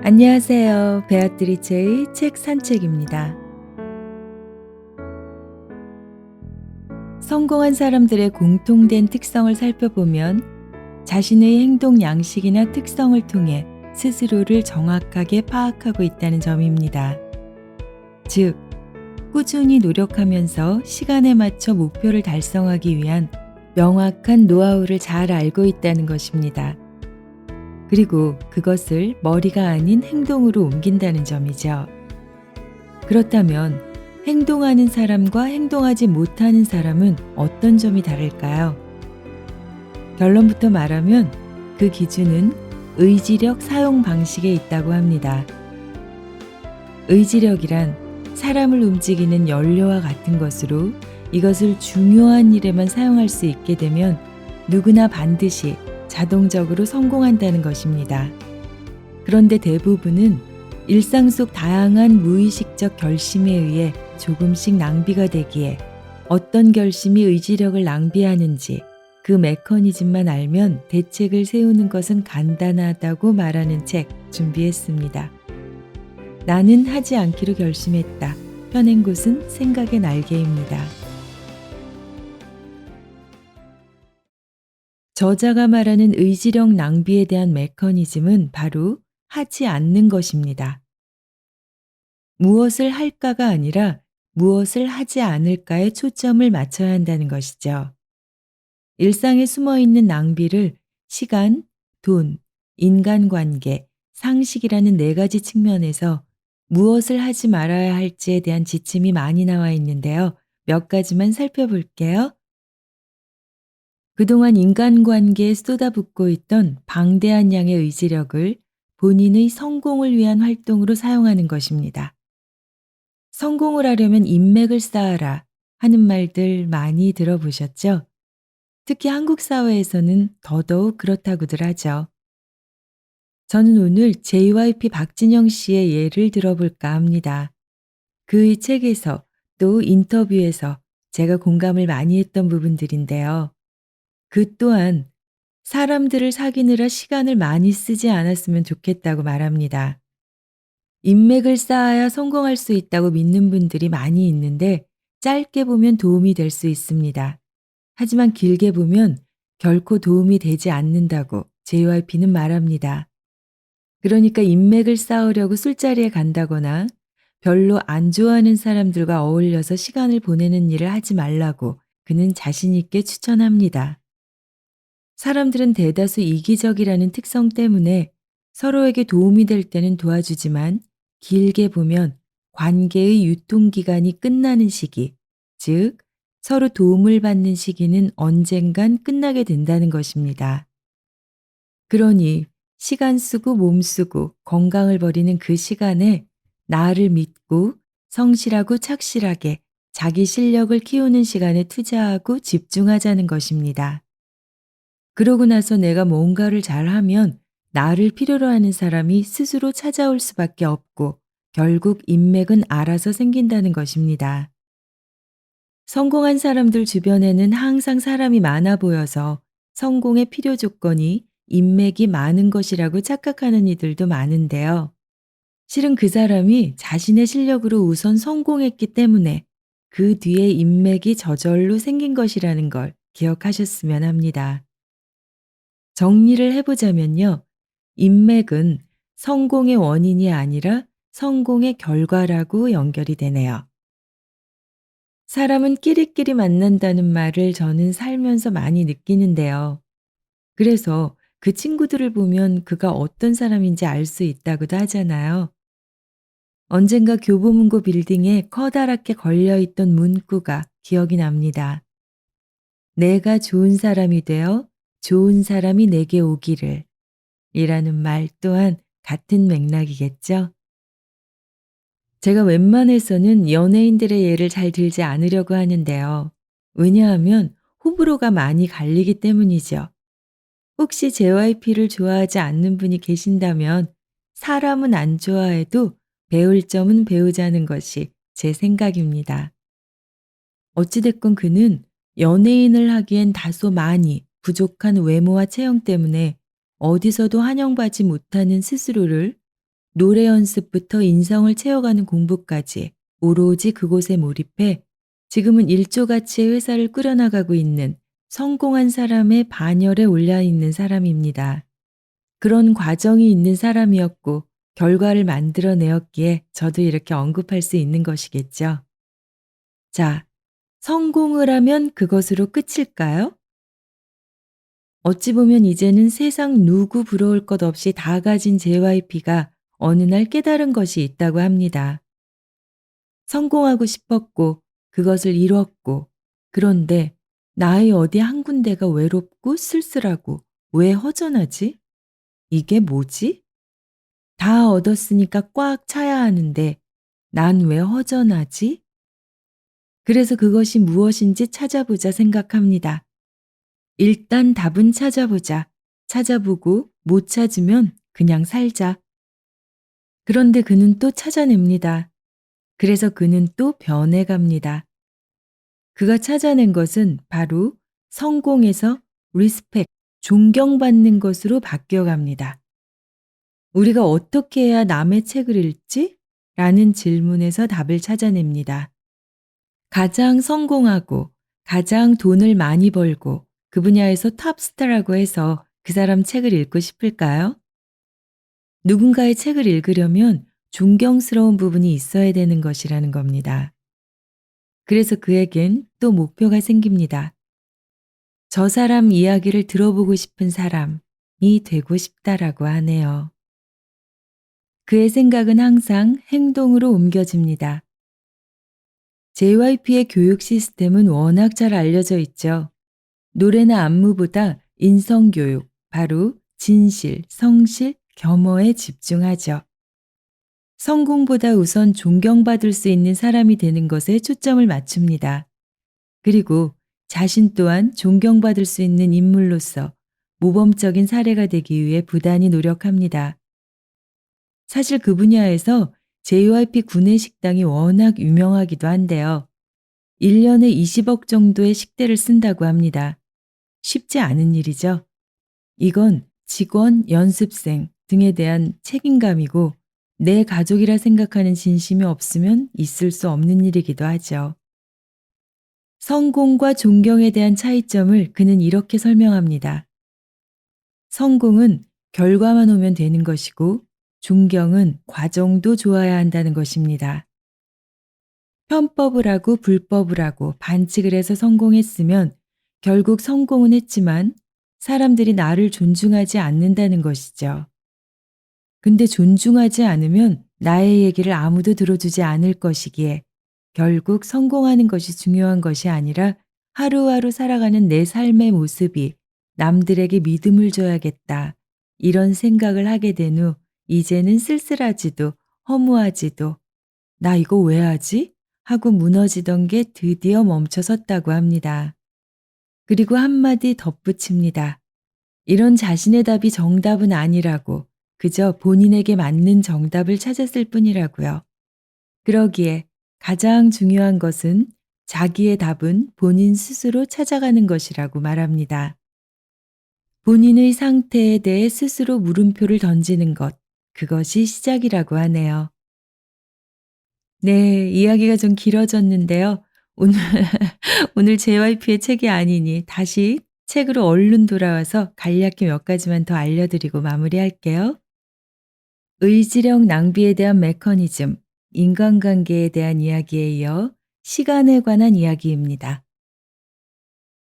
안녕하세요. 베아트리체의 책 산책입니다. 성공한 사람들의 공통된 특성을 살펴보면 자신의 행동 양식이나 특성을 통해 스스로를 정확하게 파악하고 있다는 점입니다. 즉, 꾸준히 노력하면서 시간에 맞춰 목표를 달성하기 위한 명확한 노하우를 잘 알고 있다는 것입니다. 그리고 그것을 머리가 아닌 행동으로 옮긴다는 점이죠. 그렇다면 행동하는 사람과 행동하지 못하는 사람은 어떤 점이 다를까요? 결론부터 말하면 그 기준은 의지력 사용 방식에 있다고 합니다. 의지력이란 사람을 움직이는 연료와 같은 것으로 이것을 중요한 일에만 사용할 수 있게 되면 누구나 반드시 자동적으로 성공한다는 것입니다. 그런데 대부분은 일상 속 다양한 무의식적 결심에 의해 조금씩 낭비가 되기에 어떤 결심이 의지력을 낭비하는지 그 메커니즘만 알면 대책을 세우는 것은 간단하다고 말하는 책 준비했습니다. 나는 하지 않기로 결심했다. 펴낸 곳은 생각의 날개입니다. 저자가 말하는 의지력 낭비에 대한 메커니즘은 바로 하지 않는 것입니다. 무엇을 할까가 아니라 무엇을 하지 않을까에 초점을 맞춰야 한다는 것이죠. 일상에 숨어 있는 낭비를 시간, 돈, 인간관계, 상식이라는 네 가지 측면에서 무엇을 하지 말아야 할지에 대한 지침이 많이 나와 있는데요. 몇 가지만 살펴볼게요. 그동안 인간관계에 쏟아붓고 있던 방대한 양의 의지력을 본인의 성공을 위한 활동으로 사용하는 것입니다. 성공을 하려면 인맥을 쌓아라 하는 말들 많이 들어보셨죠? 특히 한국 사회에서는 더더욱 그렇다고들 하죠. 저는 오늘 JYP 박진영 씨의 예를 들어볼까 합니다. 그의 책에서 또 인터뷰에서 제가 공감을 많이 했던 부분들인데요. 그 또한 사람들을 사귀느라 시간을 많이 쓰지 않았으면 좋겠다고 말합니다. 인맥을 쌓아야 성공할 수 있다고 믿는 분들이 많이 있는데 짧게 보면 도움이 될 수 있습니다. 하지만 길게 보면 결코 도움이 되지 않는다고 JYP는 말합니다. 그러니까 인맥을 쌓으려고 술자리에 간다거나 별로 안 좋아하는 사람들과 어울려서 시간을 보내는 일을 하지 말라고 그는 자신 있게 추천합니다. 사람들은 대다수 이기적이라는 특성 때문에 서로에게 도움이 될 때는 도와주지만 길게 보면 관계의 유통기간이 끝나는 시기, 즉 서로 도움을 받는 시기는 언젠간 끝나게 된다는 것입니다. 그러니 시간 쓰고 몸 쓰고 건강을 버리는 그 시간에 나를 믿고 성실하고 착실하게 자기 실력을 키우는 시간에 투자하고 집중하자는 것입니다. 그러고 나서 내가 뭔가를 잘하면 나를 필요로 하는 사람이 스스로 찾아올 수밖에 없고 결국 인맥은 알아서 생긴다는 것입니다. 성공한 사람들 주변에는 항상 사람이 많아 보여서 성공의 필요 조건이 인맥이 많은 것이라고 착각하는 이들도 많은데요. 실은 그 사람이 자신의 실력으로 우선 성공했기 때문에 그 뒤에 인맥이 저절로 생긴 것이라는 걸 기억하셨으면 합니다. 정리를 해보자면요. 인맥은 성공의 원인이 아니라 성공의 결과라고 연결이 되네요. 사람은 끼리끼리 만난다는 말을 저는 살면서 많이 느끼는데요. 그래서 그 친구들을 보면 그가 어떤 사람인지 알 수 있다고도 하잖아요. 언젠가 교보문고 빌딩에 커다랗게 걸려있던 문구가 기억이 납니다. 내가 좋은 사람이 되어 좋은 사람이 내게 오기를 이라는 말 또한 같은 맥락이겠죠? 제가 웬만해서는 연예인들의 예를 잘 들지 않으려고 하는데요. 왜냐하면 호불호가 많이 갈리기 때문이죠. 혹시 JYP를 좋아하지 않는 분이 계신다면 사람은 안 좋아해도 배울 점은 배우자는 것이 제 생각입니다. 어찌됐건 그는 연예인을 하기엔 다소 많이 부족한 외모와 체형 때문에 어디서도 환영받지 못하는 스스로를 노래 연습부터 인성을 채워가는 공부까지 오로지 그곳에 몰입해 지금은 일조가치의 회사를 꾸려나가고 있는 성공한 사람의 반열에 올라 있는 사람입니다. 그런 과정이 있는 사람이었고 결과를 만들어내었기에 저도 이렇게 언급할 수 있는 것이겠죠. 자, 성공을 하면 그것으로 끝일까요? 어찌 보면 이제는 세상 누구 부러울 것 없이 다 가진 JYP가 어느 날 깨달은 것이 있다고 합니다. 성공하고 싶었고 그것을 이뤘고 그런데 나의 어디 한 군데가 외롭고 쓸쓸하고 왜 허전하지? 이게 뭐지? 다 얻었으니까 꽉 차야 하는데 난 왜 허전하지? 그래서 그것이 무엇인지 찾아보자 생각합니다. 일단 답은 찾아보자. 찾아보고 못 찾으면 그냥 살자. 그런데 그는 또 찾아냅니다. 그래서 그는 또 변해갑니다. 그가 찾아낸 것은 바로 성공에서 리스펙, 존경받는 것으로 바뀌어갑니다. 우리가 어떻게 해야 남의 책을 읽지? 라는 질문에서 답을 찾아냅니다. 가장 성공하고 가장 돈을 많이 벌고 그 분야에서 탑스타라고 해서 그 사람 책을 읽고 싶을까요? 누군가의 책을 읽으려면 존경스러운 부분이 있어야 되는 것이라는 겁니다. 그래서 그에겐 또 목표가 생깁니다. 저 사람 이야기를 들어보고 싶은 사람이 되고 싶다라고 하네요. 그의 생각은 항상 행동으로 옮겨집니다. JYP의 교육 시스템은 워낙 잘 알려져 있죠. 노래나 안무보다 인성교육, 바로 진실, 성실, 겸허에 집중하죠. 성공보다 우선 존경받을 수 있는 사람이 되는 것에 초점을 맞춥니다. 그리고 자신 또한 존경받을 수 있는 인물로서 모범적인 사례가 되기 위해 부단히 노력합니다. 사실 그 분야에서 JYP 구내식당이 워낙 유명하기도 한데요. 1년에 20억 정도의 식대를 쓴다고 합니다. 쉽지 않은 일이죠. 이건 직원, 연습생 등에 대한 책임감이고 내 가족이라 생각하는 진심이 없으면 있을 수 없는 일이기도 하죠. 성공과 존경에 대한 차이점을 그는 이렇게 설명합니다. 성공은 결과만 오면 되는 것이고 존경은 과정도 좋아야 한다는 것입니다. 편법을 하고 불법을 하고 반칙을 해서 성공했으면 결국 성공은 했지만 사람들이 나를 존중하지 않는다는 것이죠. 근데 존중하지 않으면 나의 얘기를 아무도 들어주지 않을 것이기에 결국 성공하는 것이 중요한 것이 아니라 하루하루 살아가는 내 삶의 모습이 남들에게 믿음을 줘야겠다. 이런 생각을 하게 된 후 이제는 쓸쓸하지도 허무하지도 나 이거 왜 하지? 하고 무너지던 게 드디어 멈춰섰다고 합니다. 그리고 한마디 덧붙입니다. 이런 자신의 답이 정답은 아니라고 그저 본인에게 맞는 정답을 찾았을 뿐이라고요. 그러기에 가장 중요한 것은 자기의 답은 본인 스스로 찾아가는 것이라고 말합니다. 본인의 상태에 대해 스스로 물음표를 던지는 것, 그것이 시작이라고 하네요. 네, 이야기가 좀 길어졌는데요. 오늘, 오늘 JYP의 책이 아니니 다시 책으로 얼른 돌아와서 간략히 몇 가지만 더 알려드리고 마무리할게요. 의지력 낭비에 대한 메커니즘, 인간관계에 대한 이야기에 이어 시간에 관한 이야기입니다.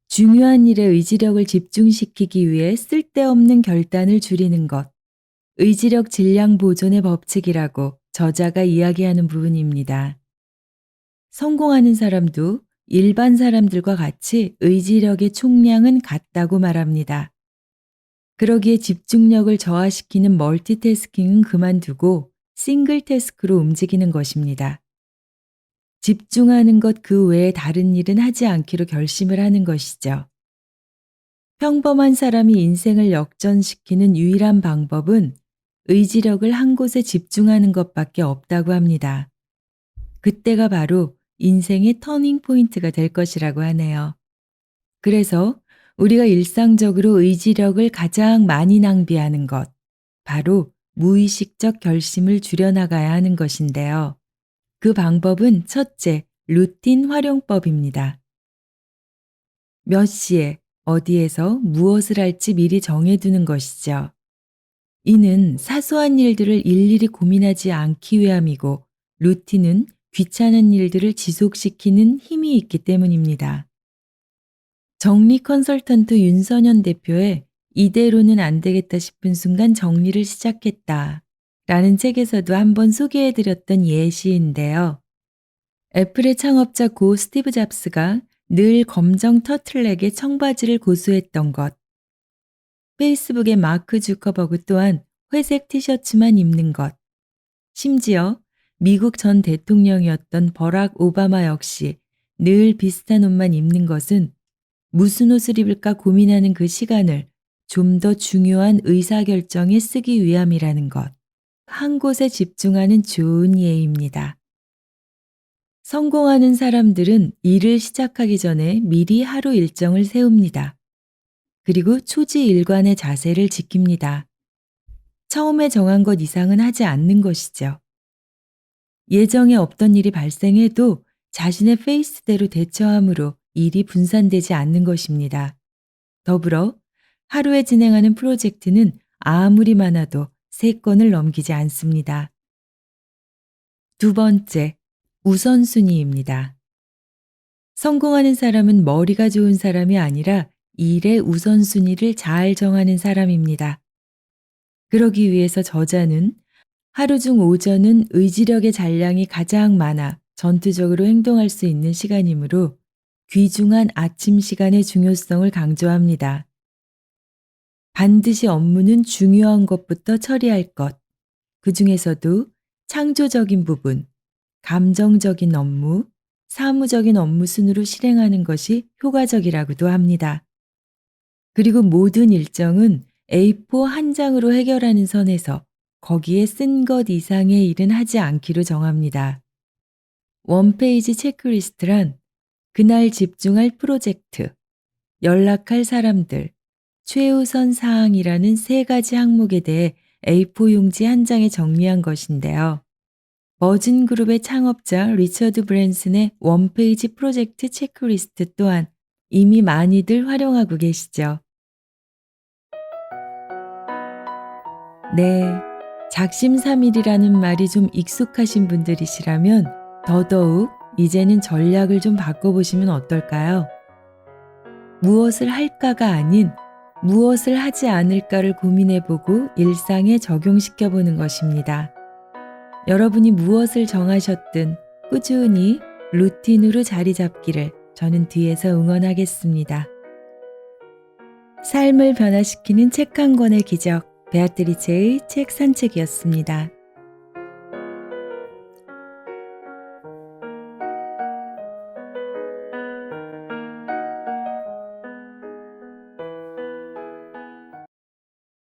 중요한 일에 의지력을 집중시키기 위해 쓸데없는 결단을 줄이는 것, 의지력 질량 보존의 법칙이라고 저자가 이야기하는 부분입니다. 성공하는 사람도 일반 사람들과 같이 의지력의 총량은 같다고 말합니다. 그러기에 집중력을 저하시키는 멀티태스킹은 그만두고 싱글 태스크로 움직이는 것입니다. 집중하는 것 그 외에 다른 일은 하지 않기로 결심을 하는 것이죠. 평범한 사람이 인생을 역전시키는 유일한 방법은 의지력을 한 곳에 집중하는 것밖에 없다고 합니다. 그때가 바로 인생의 터닝 포인트가 될 것이라고 하네요. 그래서 우리가 일상적으로 의지력을 가장 많이 낭비하는 것, 바로 무의식적 결심을 줄여나가야 하는 것인데요. 그 방법은 첫째, 루틴 활용법입니다. 몇 시에, 어디에서 무엇을 할지 미리 정해두는 것이죠. 이는 사소한 일들을 일일이 고민하지 않기 위함이고, 루틴은 귀찮은 일들을 지속시키는 힘이 있기 때문입니다. 정리 컨설턴트 윤선현 대표의 이대로는 안 되겠다 싶은 순간 정리를 시작했다 라는 책에서도 한번 소개해드렸던 예시인데요. 애플의 창업자 고 스티브 잡스가 늘 검정 터틀넥에 청바지를 고수했던 것, 페이스북의 마크 주커버그 또한 회색 티셔츠만 입는 것, 심지어 미국 전 대통령이었던 버락 오바마 역시 늘 비슷한 옷만 입는 것은 무슨 옷을 입을까 고민하는 그 시간을 좀 더 중요한 의사결정에 쓰기 위함이라는 것. 한 곳에 집중하는 좋은 예입니다. 성공하는 사람들은 일을 시작하기 전에 미리 하루 일정을 세웁니다. 그리고 초지일관의 자세를 지킵니다. 처음에 정한 것 이상은 하지 않는 것이죠. 예정에 없던 일이 발생해도 자신의 페이스대로 대처함으로 일이 분산되지 않는 것입니다. 더불어 하루에 진행하는 프로젝트는 아무리 많아도 3건을 넘기지 않습니다. 두 번째, 우선순위입니다. 성공하는 사람은 머리가 좋은 사람이 아니라 일의 우선순위를 잘 정하는 사람입니다. 그러기 위해서 저자는 하루 중 오전은 의지력의 잔량이 가장 많아 전투적으로 행동할 수 있는 시간이므로 귀중한 아침 시간의 중요성을 강조합니다. 반드시 업무는 중요한 것부터 처리할 것, 그 중에서도 창조적인 부분, 감정적인 업무, 사무적인 업무 순으로 실행하는 것이 효과적이라고도 합니다. 그리고 모든 일정은 A4 한 장으로 해결하는 선에서 거기에 쓴 것 이상의 일은 하지 않기로 정합니다. 원페이지 체크리스트란 그날 집중할 프로젝트, 연락할 사람들, 최우선 사항이라는 3가지 항목에 대해 A4 용지 한 장에 정리한 것인데요. 머진 그룹의 창업자 리처드 브랜슨의 원페이지 프로젝트 체크리스트 또한 이미 많이들 활용하고 계시죠. 네, 작심삼일이라는 말이 좀 익숙하신 분들이시라면 더더욱 이제는 전략을 좀 바꿔보시면 어떨까요? 무엇을 할까가 아닌 무엇을 하지 않을까를 고민해보고 일상에 적용시켜보는 것입니다. 여러분이 무엇을 정하셨든 꾸준히 루틴으로 자리 잡기를 저는 뒤에서 응원하겠습니다. 삶을 변화시키는 책 한 권의 기적, 베아트리체의 책 산책이었습니다.